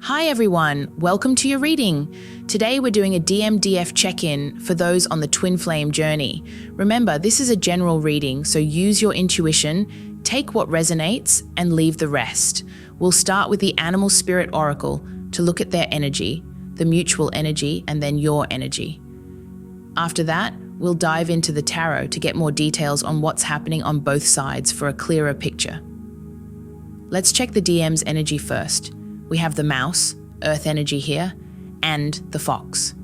Hi everyone, welcome to your reading. Today we're doing a DMDF check-in for those on the twin flame journey. Remember, this is a general reading, so use your intuition, take what resonates, and leave the rest. We'll start with the Animal Spirit Oracle to look at their energy, the mutual energy, and then your energy. After that, we'll dive into the tarot to get more details on what's happening on both sides for a clearer picture. Let's check the DM's energy first. We have the mouse, earth energy here, and the fox.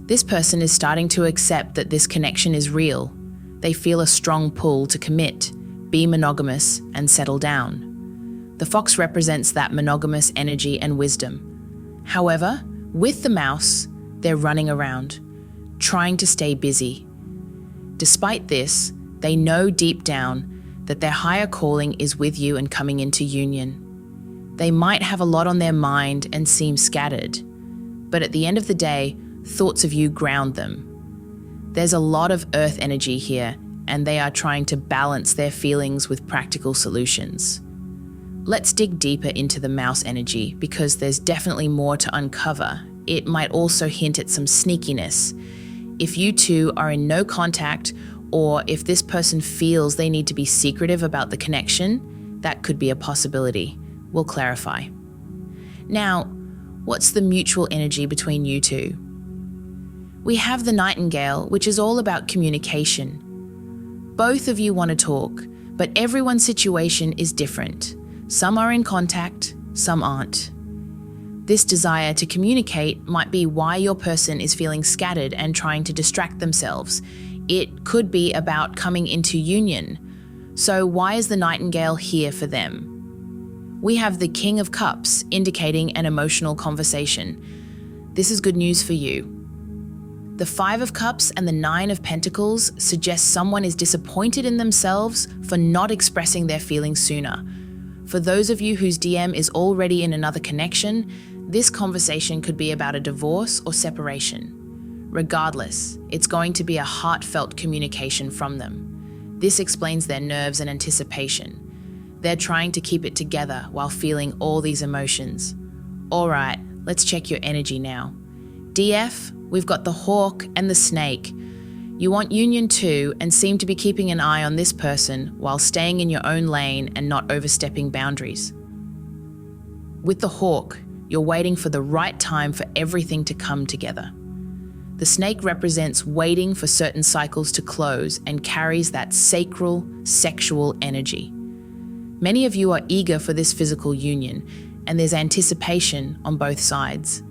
This person is starting to accept that this connection is real. They feel a strong pull to commit, be monogamous, and settle down. The fox represents that monogamous energy and wisdom. However, with the mouse, they're running around, trying to stay busy. Despite this, they know deep down that their higher calling is with you and coming into union. They might have a lot on their mind and seem scattered, but at the end of the day, thoughts of you ground them. There's a lot of earth energy here, and they are trying to balance their feelings with practical solutions. Let's dig deeper into the mouse energy because there's definitely more to uncover. It might also hint at some sneakiness. If you two are in no contact, or if this person feels they need to be secretive about the connection, that could be a possibility. We'll clarify. Now, what's the mutual energy between you two? We have the Nightingale, which is all about communication. Both of you want to talk, but everyone's situation is different. Some are in contact, some aren't. This desire to communicate might be why your person is feeling scattered and trying to distract themselves. It could be about coming into union. So why is the Nightingale here for them? We have the King of Cups, indicating an emotional conversation. This is good news for you. The Five of Cups and the Nine of Pentacles suggest someone is disappointed in themselves for not expressing their feelings sooner. For those of you whose DM is already in another connection, this conversation could be about a divorce or separation. Regardless, it's going to be a heartfelt communication from them. This explains their nerves and anticipation. They're trying to keep it together while feeling all these emotions. All right, let's check your energy now. DF, we've got the Hawk and the Snake. You want union too and seem to be keeping an eye on this person while staying in your own lane and not overstepping boundaries. With the Hawk, you're waiting for the right time for everything to come together. The Snake represents waiting for certain cycles to close and carries that sacral, sexual energy. Many of you are eager for this physical union, and there's anticipation on both sides.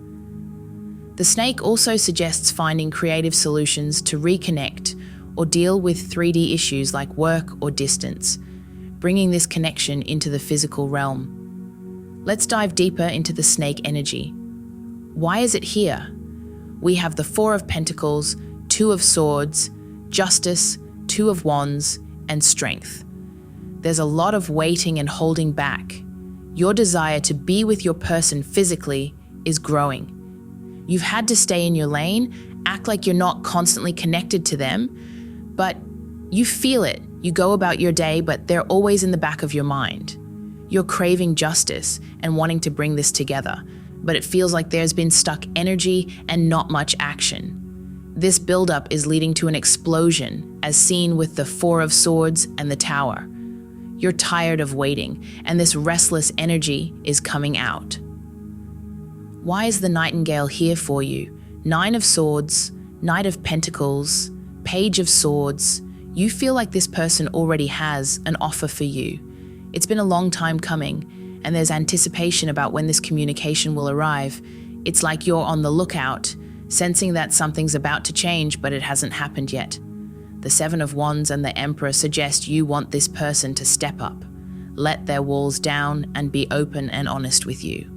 The Snake also suggests finding creative solutions to reconnect or deal with 3D issues like work or distance, bringing this connection into the physical realm. Let's dive deeper into the Snake energy. Why is it here? We have the Four of Pentacles, Two of Swords, Justice, Two of Wands, and Strength. There's a lot of waiting and holding back. Your desire to be with your person physically is growing. You've had to stay in your lane, act like you're not constantly connected to them, but you feel it. You go about your day, but they're always in the back of your mind. You're craving justice and wanting to bring this together, but it feels like there's been stuck energy and not much action. This buildup is leading to an explosion, as seen with the Four of Swords and the Tower. You're tired of waiting, and this restless energy is coming out. Why is the Nightingale here for you? Nine of Swords, Knight of Pentacles, Page of Swords. You feel like this person already has an offer for you. It's been a long time coming, and there's anticipation about when this communication will arrive. It's like you're on the lookout, sensing that something's about to change, but it hasn't happened yet. The Seven of Wands and the Emperor suggest you want this person to step up, let their walls down, and be open and honest with you.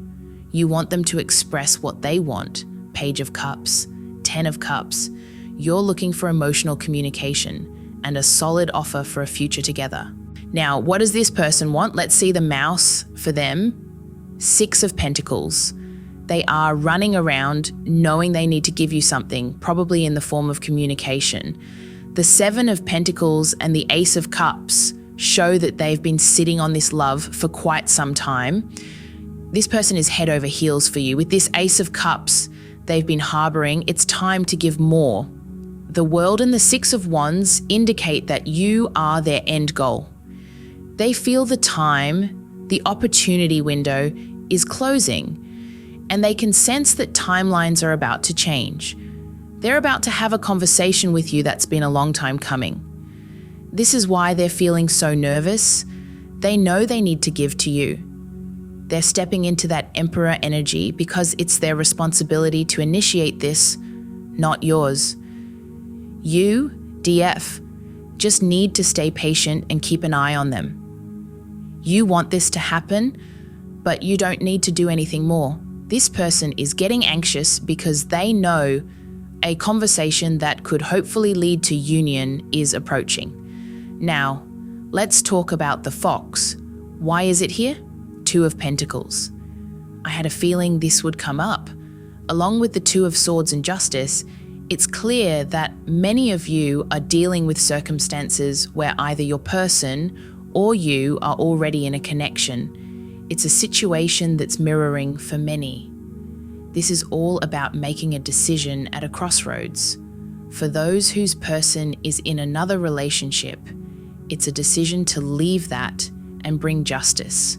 You want them to express what they want. Page of Cups, 10 of Cups. You're looking for emotional communication and a solid offer for a future together. Now, what does this person want? Let's see the mouse for them. Six of Pentacles. They are running around knowing they need to give you something, probably in the form of communication. The Seven of Pentacles and the Ace of Cups show that they've been sitting on this love for quite some time. This person is head over heels for you. With this Ace of Cups they've been harboring, it's time to give more. The World and the Six of Wands indicate that you are their end goal. They feel the time, the opportunity window is closing, and they can sense that timelines are about to change. They're about to have a conversation with you that's been a long time coming. This is why they're feeling so nervous. They know they need to give to you. They're stepping into that Emperor energy because it's their responsibility to initiate this, not yours. You, DF, just need to stay patient and keep an eye on them. You want this to happen, but you don't need to do anything more. This person is getting anxious because they know a conversation that could hopefully lead to union is approaching. Now, let's talk about the Fox. Why is it here? Two of Pentacles. I had a feeling this would come up. Along with the Two of Swords and Justice, it's clear that many of you are dealing with circumstances where either your person or you are already in a connection. It's a situation that's mirroring for many. This is all about making a decision at a crossroads. For those whose person is in another relationship, it's a decision to leave that and bring justice.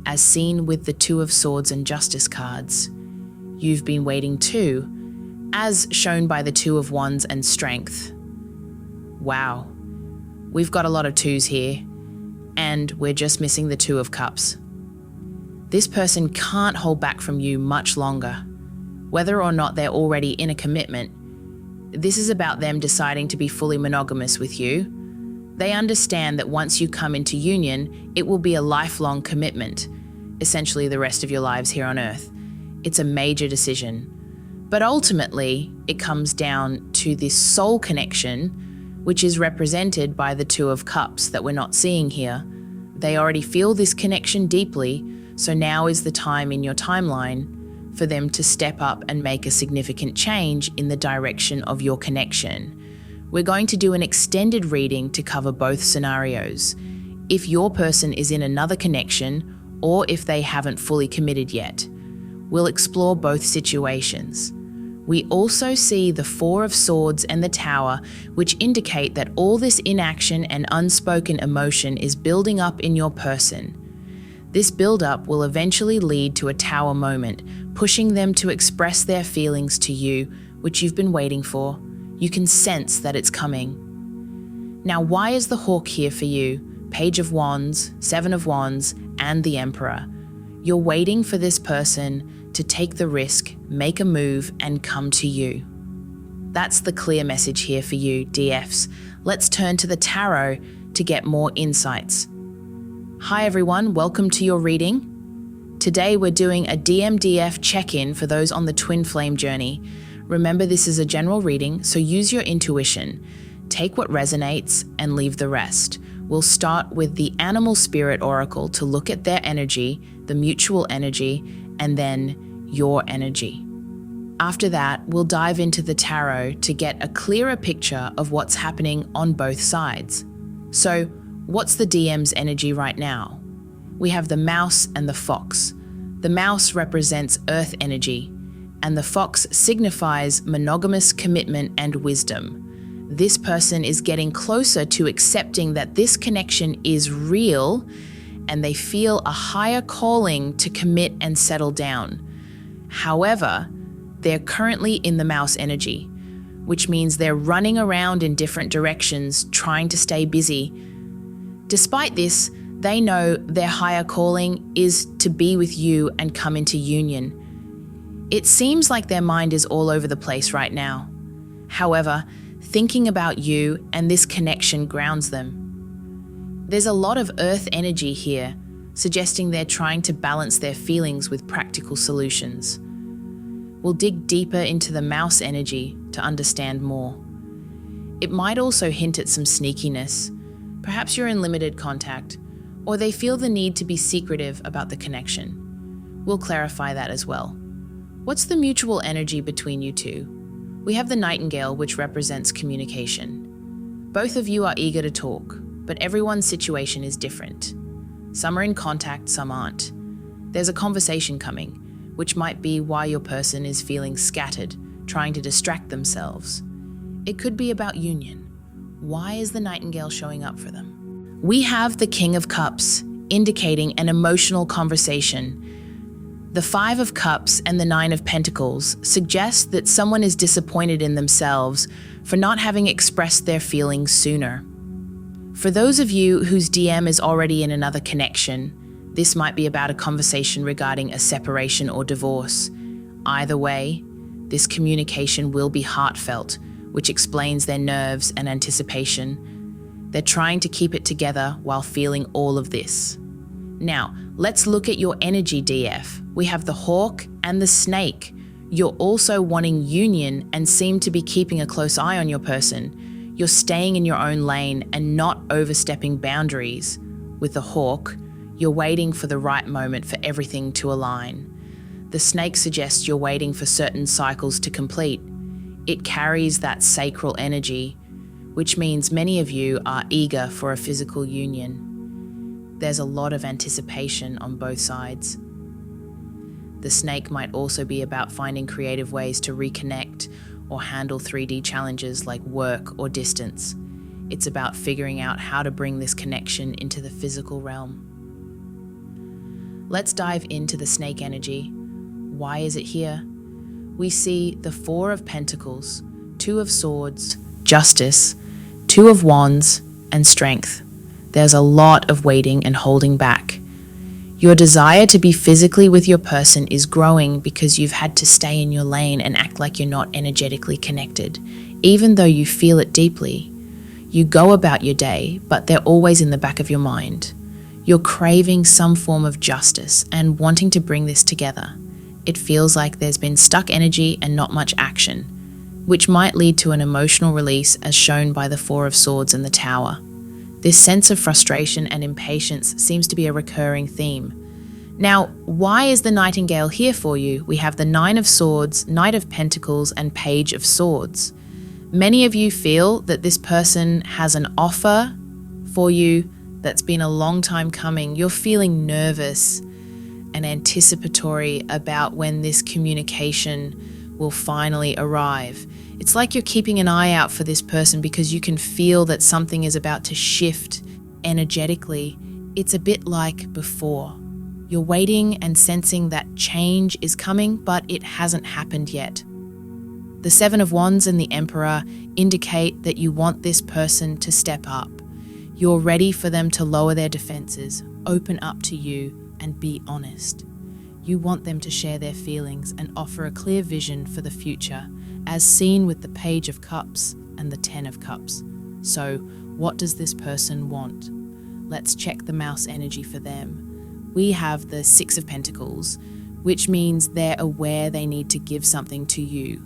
As seen with the Two of Swords and Justice cards, you've been waiting too, as shown by the Two of Wands and Strength. Wow, we've got a lot of twos here, and we're just missing the Two of Cups. This person can't hold back from you much longer. Whether or not they're already in a commitment, this is about them deciding to be fully monogamous with you. They understand that once you come into union, it will be a lifelong commitment, essentially the rest of your lives here on Earth. It's a major decision. But ultimately, it comes down to this soul connection, which is represented by the Two of Cups that we're not seeing here. They already feel this connection deeply, so now is the time in your timeline for them to step up and make a significant change in the direction of your connection. We're going to do an extended reading to cover both scenarios. If your person is in another connection or if they haven't fully committed yet, we'll explore both situations. We also see the Four of Swords and the Tower, which indicate that all this inaction and unspoken emotion is building up in your person. This build-up will eventually lead to a Tower moment, pushing them to express their feelings to you, which you've been waiting for. You can sense that it's coming. Now, why is the Hawk here for you? Page of Wands, Seven of Wands, and the Emperor. You're waiting for this person to take the risk, make a move, and come to you. That's the clear message here for you, DFs. Let's turn to the tarot to get more insights. Hi everyone, welcome to your reading. Today we're doing a DMDF check-in for those on the twin flame journey. Remember, this is a general reading, so use your intuition. Take what resonates and leave the rest. We'll start with the Animal Spirit Oracle to look at their energy, the mutual energy, and then your energy. After that, we'll dive into the tarot to get a clearer picture of what's happening on both sides. So, what's the DM's energy right now? We have the Mouse and the Fox. The Mouse represents Earth energy, and the Fox signifies monogamous commitment and wisdom. This person is getting closer to accepting that this connection is real, and they feel a higher calling to commit and settle down. However, they're currently in the Mouse energy, which means they're running around in different directions, trying to stay busy. Despite this, they know their higher calling is to be with you and come into union. It seems like their mind is all over the place right now. However, thinking about you and this connection grounds them. There's a lot of Earth energy here, suggesting they're trying to balance their feelings with practical solutions. We'll dig deeper into the Mouse energy to understand more. It might also hint at some sneakiness. Perhaps you're in limited contact, or they feel the need to be secretive about the connection. We'll clarify that as well. What's the mutual energy between you two? We have the Nightingale, which represents communication. Both of you are eager to talk, but everyone's situation is different. Some are in contact, some aren't. There's a conversation coming, which might be why your person is feeling scattered, trying to distract themselves. It could be about union. Why is the Nightingale showing up for them? We have the King of Cups, indicating an emotional conversation. The Five of Cups and the Nine of Pentacles suggest that someone is disappointed in themselves for not having expressed their feelings sooner. For those of you whose DM is already in another connection, this might be about a conversation regarding a separation or divorce. Either way, this communication will be heartfelt, which explains their nerves and anticipation. They're trying to keep it together while feeling all of this. Now, let's look at your energy, DF. We have the Hawk and the Snake. You're also wanting union and seem to be keeping a close eye on your person. You're staying in your own lane and not overstepping boundaries. With the Hawk, you're waiting for the right moment for everything to align. The Snake suggests you're waiting for certain cycles to complete. It carries that sacral energy, which means many of you are eager for a physical union. There's a lot of anticipation on both sides. The Snake might also be about finding creative ways to reconnect or handle 3D challenges like work or distance. It's about figuring out how to bring this connection into the physical realm. Let's dive into the Snake energy. Why is it here? We see the Four of Pentacles, Two of Swords, Justice, Two of Wands, and Strength. There's a lot of waiting and holding back. Your desire to be physically with your person is growing because you've had to stay in your lane and act like you're not energetically connected, even though you feel it deeply. You go about your day, but they're always in the back of your mind. You're craving some form of justice and wanting to bring this together. It feels like there's been stuck energy and not much action, which might lead to an emotional release as shown by the Four of Swords and the Tower. This sense of frustration and impatience seems to be a recurring theme. Now, why is the Nightingale here for you? We have the Nine of Swords, Knight of Pentacles, and Page of Swords. Many of you feel that this person has an offer for you that's been a long time coming. You're feeling nervous and anticipatory about when this communication will finally arrive. It's like you're keeping an eye out for this person because you can feel that something is about to shift energetically. It's a bit like before. You're waiting and sensing that change is coming, but it hasn't happened yet. The Seven of Wands and the Emperor indicate that you want this person to step up. You're ready for them to lower their defenses, open up to you, and be honest. You want them to share their feelings and offer a clear vision for the future, as seen with the Page of Cups and the Ten of Cups. So, what does this person want? Let's check the mouse energy for them. We have the Six of Pentacles, which means they're aware they need to give something to you,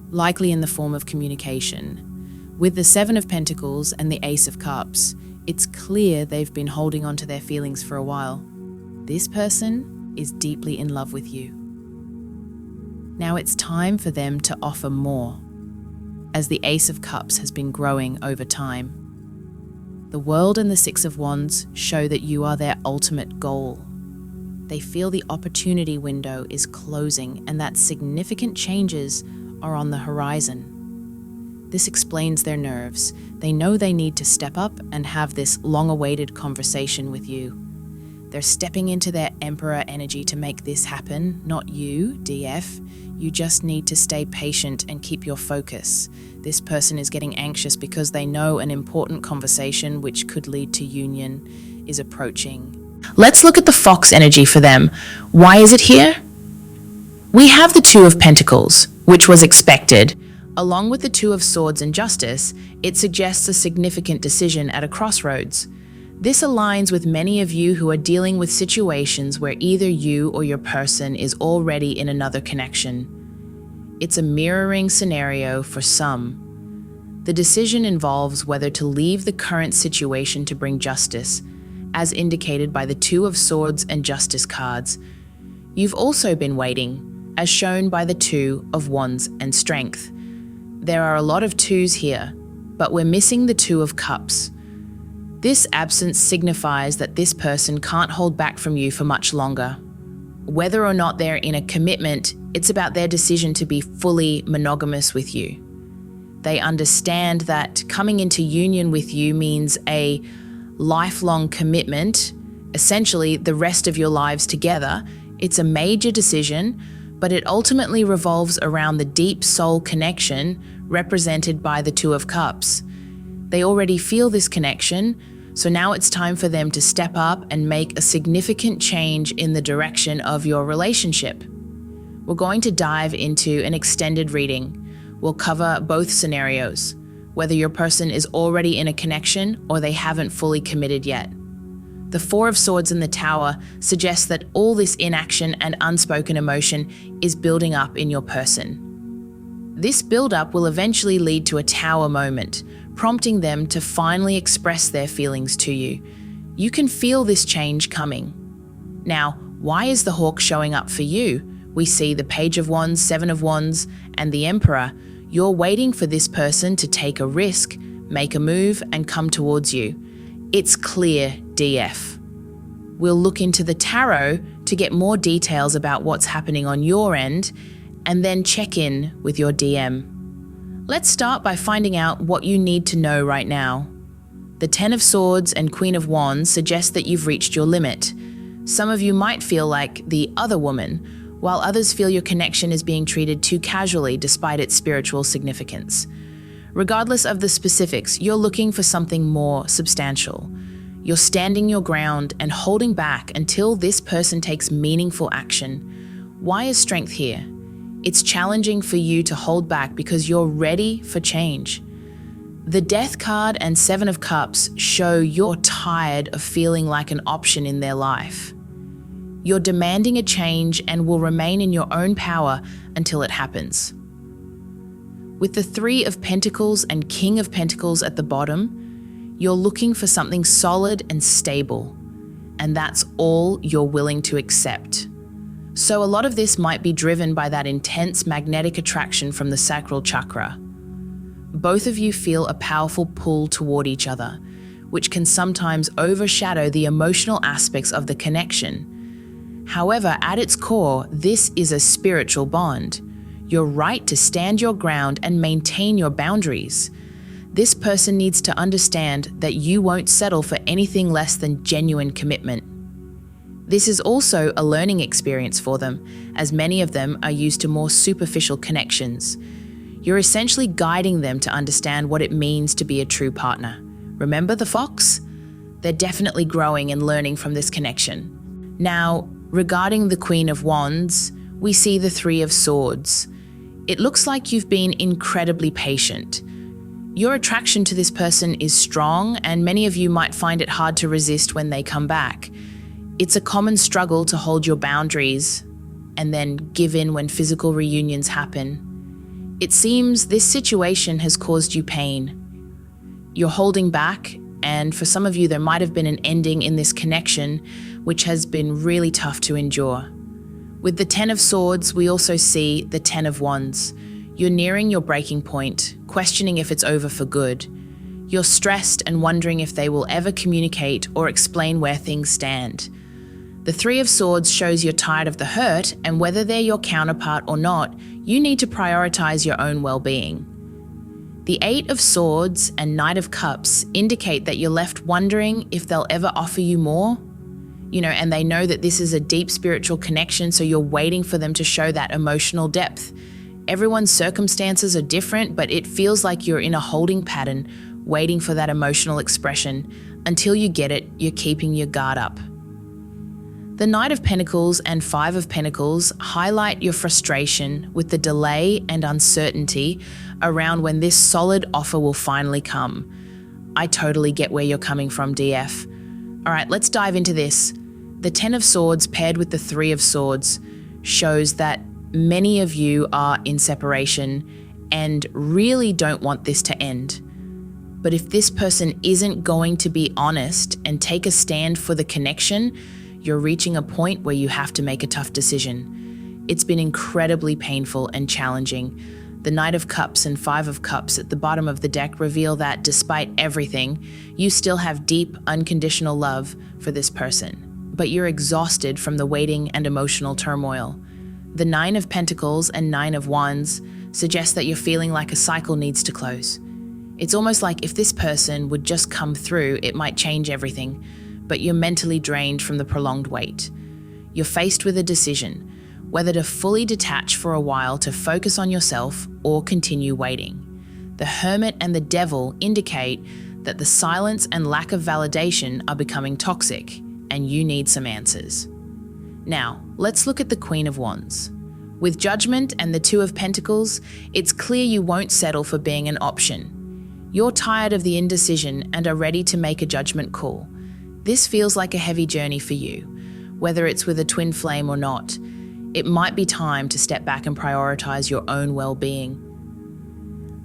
likely in the form of communication. With the Seven of Pentacles and the Ace of Cups, it's clear they've been holding on to their feelings for a while. This person is deeply in love with you. Now it's time for them to offer more, as the Ace of Cups has been growing over time. The World and the Six of Wands show that you are their ultimate goal. They feel the opportunity window is closing and that significant changes are on the horizon. This explains their nerves. They know they need to step up and have this long-awaited conversation with you. They're stepping into their Emperor energy to make this happen, not you, DF. You just need to stay patient and keep your focus. This person is getting anxious because they know an important conversation, which could lead to union, is approaching. Let's look at the Fox energy for them. Why is it here? We have the Two of Pentacles, which was expected. Along with the Two of Swords and Justice, it suggests a significant decision at a crossroads. This aligns with many of you who are dealing with situations where either you or your person is already in another connection. It's a mirroring scenario for some. The decision involves whether to leave the current situation to bring justice, as indicated by the Two of Swords and Justice cards. You've also been waiting, as shown by the Two of Wands and Strength. There are a lot of twos here, but we're missing the Two of Cups. This absence signifies that this person can't hold back from you for much longer. Whether or not they're in a commitment, it's about their decision to be fully monogamous with you. They understand that coming into union with you means a lifelong commitment, essentially the rest of your lives together. It's a major decision, but it ultimately revolves around the deep soul connection represented by the Two of Cups. They already feel this connection, so now it's time for them to step up and make a significant change in the direction of your relationship. We're going to dive into an extended reading. We'll cover both scenarios, whether your person is already in a connection or they haven't fully committed yet. The Four of Swords in the Tower suggests that all this inaction and unspoken emotion is building up in your person. This build-up will eventually lead to a Tower moment, prompting them to finally express their feelings to you. You can feel this change coming. Now, why is the Hawk showing up for you? We see the Page of Wands, Seven of Wands, and the Emperor. You're waiting for this person to take a risk, make a move, and come towards you. It's clear, DF. We'll look into the tarot to get more details about what's happening on your end, and then check in with your DM. Let's start by finding out what you need to know right now. The Ten of Swords and Queen of Wands suggest that you've reached your limit. Some of you might feel like the other woman, while others feel your connection is being treated too casually despite its spiritual significance. Regardless of the specifics, you're looking for something more substantial. You're standing your ground and holding back until this person takes meaningful action. Why is strength here? It's challenging for you to hold back because you're ready for change. The Death card and Seven of Cups show you're tired of feeling like an option in their life. You're demanding a change and will remain in your own power until it happens. With the Three of Pentacles and King of Pentacles at the bottom, you're looking for something solid and stable, and that's all you're willing to accept. So a lot of this might be driven by that intense magnetic attraction from the sacral chakra. Both of you feel a powerful pull toward each other, which can sometimes overshadow the emotional aspects of the connection. However, at its core, this is a spiritual bond. Your right to stand your ground and maintain your boundaries. This person needs to understand that you won't settle for anything less than genuine commitment. This is also a learning experience for them, as many of them are used to more superficial connections. You're essentially guiding them to understand what it means to be a true partner. Remember the fox? They're definitely growing and learning from this connection. Now, regarding the Queen of Wands, we see the Three of Swords. It looks like you've been incredibly patient. Your attraction to this person is strong, and many of you might find it hard to resist when they come back. It's a common struggle to hold your boundaries and then give in when physical reunions happen. It seems this situation has caused you pain. You're holding back, and for some of you there might have been an ending in this connection, which has been really tough to endure. With the Ten of Swords, we also see the Ten of Wands. You're nearing your breaking point, questioning if it's over for good. You're stressed and wondering if they will ever communicate or explain where things stand. The Three of Swords shows you're tired of the hurt, and whether they're your counterpart or not, you need to prioritize your own well-being. The Eight of Swords and Knight of Cups indicate that you're left wondering if they'll ever offer you more. And they know that this is a deep spiritual connection, so you're waiting for them to show that emotional depth. Everyone's circumstances are different, but it feels like you're in a holding pattern, waiting for that emotional expression. Until you get it, you're keeping your guard up. The Knight of Pentacles and Five of Pentacles highlight your frustration with the delay and uncertainty around when this solid offer will finally come. I totally get where you're coming from, DF. All right, let's dive into this. The Ten of Swords paired with the Three of Swords shows that many of you are in separation and really don't want this to end. But if this person isn't going to be honest and take a stand for the connection, you're reaching a point where you have to make a tough decision. It's been incredibly painful and challenging. The Knight of Cups and Five of Cups at the bottom of the deck reveal that despite everything, you still have deep, unconditional love for this person. but you're exhausted from the waiting and emotional turmoil. The Nine of Pentacles and Nine of Wands suggest that you're feeling like a cycle needs to close. It's almost like if this person would just come through, it might change everything, but you're mentally drained from the prolonged wait. You're faced with a decision, whether to fully detach for a while to focus on yourself or continue waiting. The Hermit and the Devil indicate that the silence and lack of validation are becoming toxic, and you need some answers. Now, let's look at the Queen of Wands. With Judgment and the Two of Pentacles, it's clear you won't settle for being an option. You're tired of the indecision and are ready to make a judgment call. This feels like a heavy journey for you. Whether it's with a twin flame or not, it might be time to step back and prioritize your own well-being.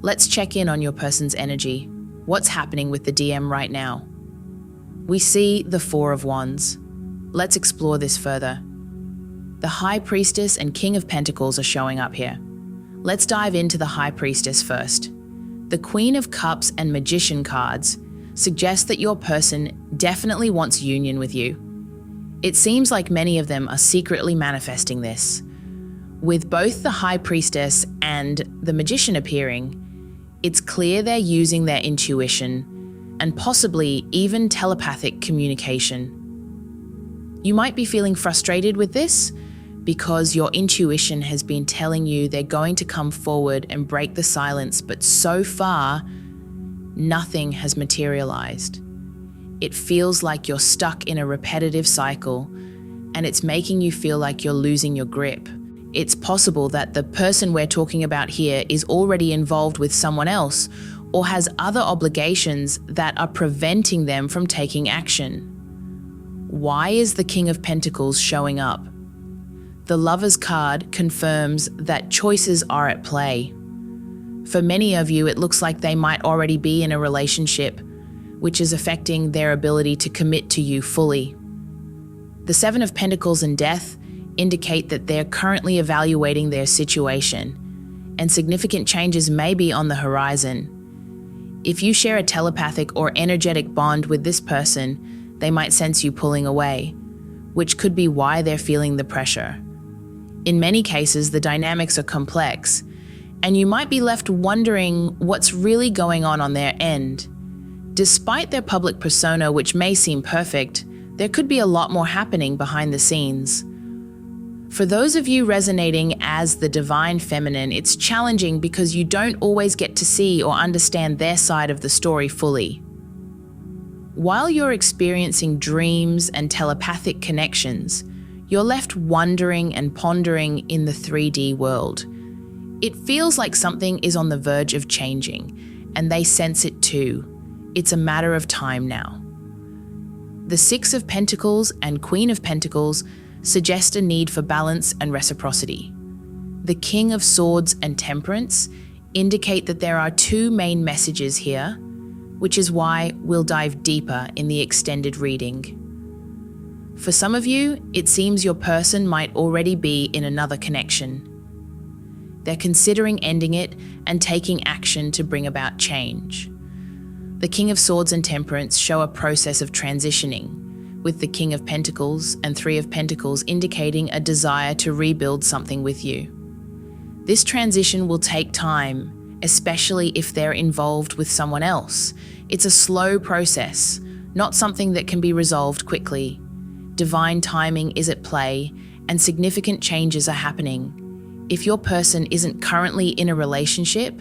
Let's check in on your person's energy. What's happening with the DM right now? We see the Four of Wands. Let's explore this further. The High Priestess and King of Pentacles are showing up here. Let's dive into the High Priestess first. The Queen of Cups and Magician cards suggest that your person definitely wants union with you. It seems like many of them are secretly manifesting this. With both the High Priestess and the Magician appearing, it's clear they're using their intuition and possibly even telepathic communication. You might be feeling frustrated with this because your intuition has been telling you they're going to come forward and break the silence, but so far, nothing has materialized. It feels like you're stuck in a repetitive cycle, and it's making you feel like you're losing your grip. It's possible that the person we're talking about here is already involved with someone else or has other obligations that are preventing them from taking action. Why is the King of Pentacles showing up? The Lover's card confirms that choices are at play. For many of you, it looks like they might already be in a relationship, which is affecting their ability to commit to you fully. The Seven of Pentacles and Death indicate that they're currently evaluating their situation, and significant changes may be on the horizon. If you share a telepathic or energetic bond with this person, they might sense you pulling away, which could be why they're feeling the pressure. In many cases, the dynamics are complex, and you might be left wondering what's really going on their end. Despite their public persona, which may seem perfect, there could be a lot more happening behind the scenes. For those of you resonating as the Divine Feminine, it's challenging because you don't always get to see or understand their side of the story fully. While you're experiencing dreams and telepathic connections, you're left wondering and pondering in the 3D world. It feels like something is on the verge of changing, and they sense it too. It's a matter of time now. The Six of Pentacles and Queen of Pentacles suggest a need for balance and reciprocity. The King of Swords and Temperance indicate that there are two main messages here, which is why we'll dive deeper in the extended reading. For some of you, it seems your person might already be in another connection. They're considering ending it and taking action to bring about change. The King of Swords and Temperance show a process of transitioning, with the King of Pentacles and Three of Pentacles indicating a desire to rebuild something with you. This transition will take time, especially if they're involved with someone else. It's a slow process, not something that can be resolved quickly. Divine timing is at play, and significant changes are happening. If your person isn't currently in a relationship,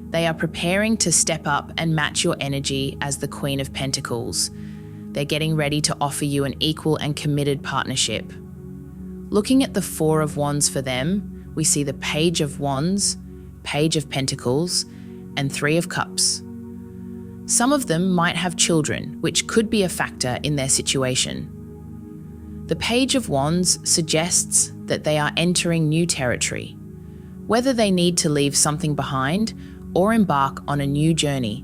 they are preparing to step up and match your energy as the Queen of Pentacles. They're getting ready to offer you an equal and committed partnership. Looking at the Four of Wands for them, we see the Page of Wands, Page of Pentacles, and Three of Cups. Some of them might have children, which could be a factor in their situation. The Page of Wands suggests that they are entering new territory, whether they need to leave something behind or embark on a new journey.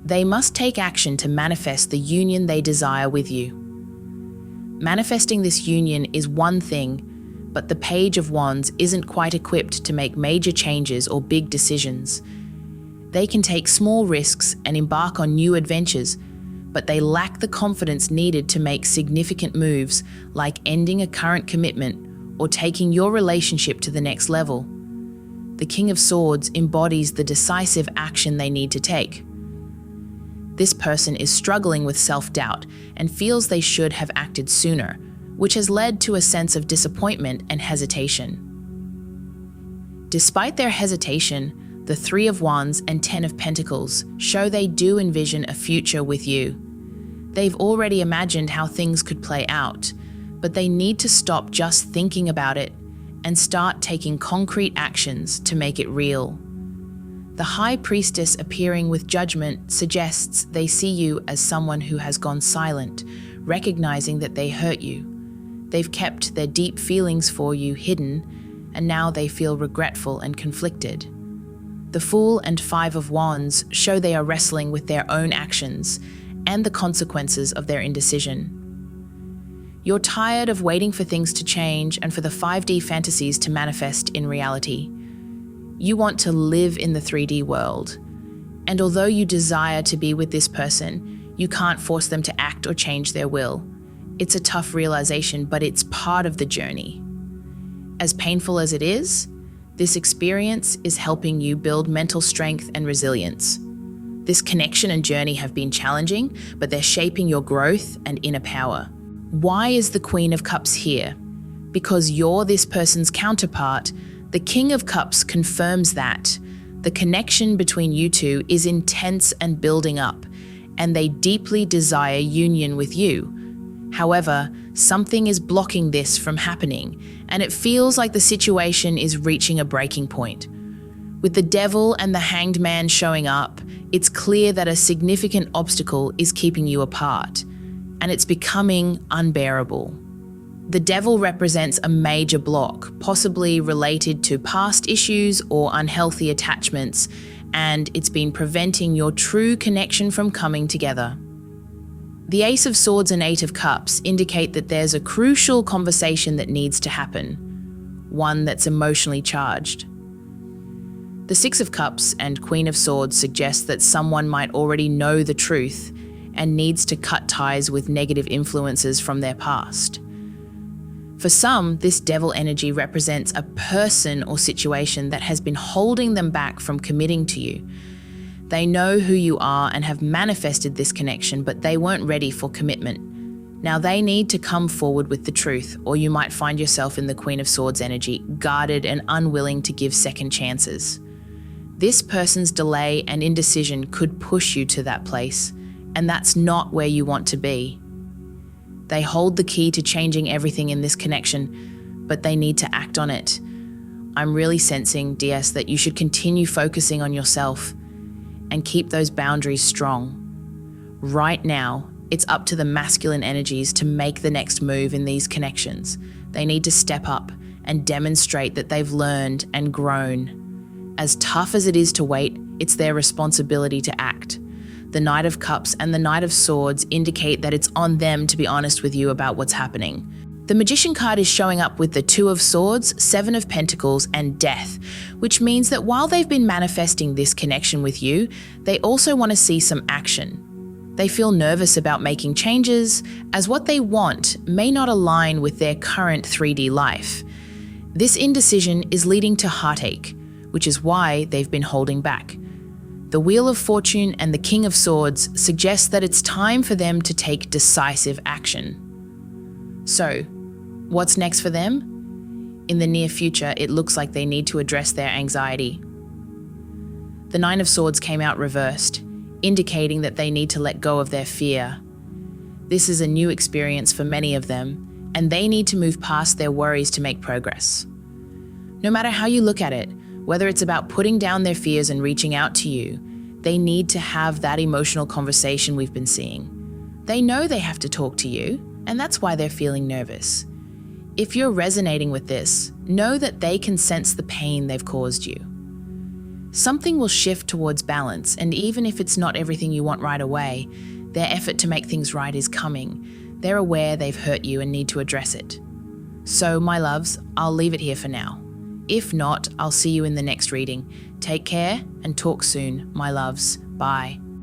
They must take action to manifest the union they desire with you. Manifesting this union is one thing, but the Page of Wands isn't quite equipped to make major changes or big decisions. They can take small risks and embark on new adventures, but they lack the confidence needed to make significant moves like ending a current commitment or taking your relationship to the next level. The King of Swords embodies the decisive action they need to take. This person is struggling with self-doubt and feels they should have acted sooner, which has led to a sense of disappointment and hesitation. Despite their hesitation, the Three of Wands and Ten of Pentacles show they do envision a future with you. They've already imagined how things could play out, but they need to stop just thinking about it and start taking concrete actions to make it real. The High Priestess appearing with judgment suggests they see you as someone who has gone silent, recognizing that they hurt you. They've kept their deep feelings for you hidden, and now they feel regretful and conflicted. The Fool and Five of Wands show they are wrestling with their own actions and the consequences of their indecision. You're tired of waiting for things to change and for the 5D fantasies to manifest in reality. You want to live in the 3D world. And although you desire to be with this person, you can't force them to act or change their will. It's a tough realization, but it's part of the journey. As painful as it is, this experience is helping you build mental strength and resilience. This connection and journey have been challenging, but they're shaping your growth and inner power. Why is the Queen of Cups here? Because you're this person's counterpart. The King of Cups confirms that. The connection between you two is intense and building up, and they deeply desire union with you. However, something is blocking this from happening, and it feels like the situation is reaching a breaking point. With the Devil and the Hanged Man showing up, it's clear that a significant obstacle is keeping you apart, and it's becoming unbearable. The Devil represents a major block, possibly related to past issues or unhealthy attachments, and it's been preventing your true connection from coming together. The Ace of Swords and Eight of Cups indicate that there's a crucial conversation that needs to happen, one that's emotionally charged. The Six of Cups and Queen of Swords suggest that someone might already know the truth and needs to cut ties with negative influences from their past. For some, this Devil energy represents a person or situation that has been holding them back from committing to you. They know who you are and have manifested this connection, but they weren't ready for commitment. Now they need to come forward with the truth, or you might find yourself in the Queen of Swords energy, guarded and unwilling to give second chances. This person's delay and indecision could push you to that place, and that's not where you want to be. They hold the key to changing everything in this connection, but they need to act on it. I'm really sensing, DS, that you should continue focusing on yourself and keep those boundaries strong. Right now, it's up to the masculine energies to make the next move in these connections. They need to step up and demonstrate that they've learned and grown. As tough as it is to wait, it's their responsibility to act. The Knight of Cups and the Knight of Swords indicate that it's on them to be honest with you about what's happening. The Magician card is showing up with the Two of Swords, Seven of Pentacles, and Death, which means that while they've been manifesting this connection with you, they also want to see some action. They feel nervous about making changes, as what they want may not align with their current 3D life. This indecision is leading to heartache, which is why they've been holding back. The Wheel of Fortune and the King of Swords suggest that it's time for them to take decisive action. So, what's next for them? In the near future, it looks like they need to address their anxiety. The Nine of Swords came out reversed, indicating that they need to let go of their fear. This is a new experience for many of them, and they need to move past their worries to make progress. No matter how you look at it, whether it's about putting down their fears and reaching out to you, they need to have that emotional conversation we've been seeing. They know they have to talk to you, and that's why they're feeling nervous. If you're resonating with this, know that they can sense the pain they've caused you. Something will shift towards balance, and even if it's not everything you want right away, their effort to make things right is coming. They're aware they've hurt you and need to address it. So, my loves, I'll leave it here for now. If not, I'll see you in the next reading. Take care and talk soon, my loves. Bye.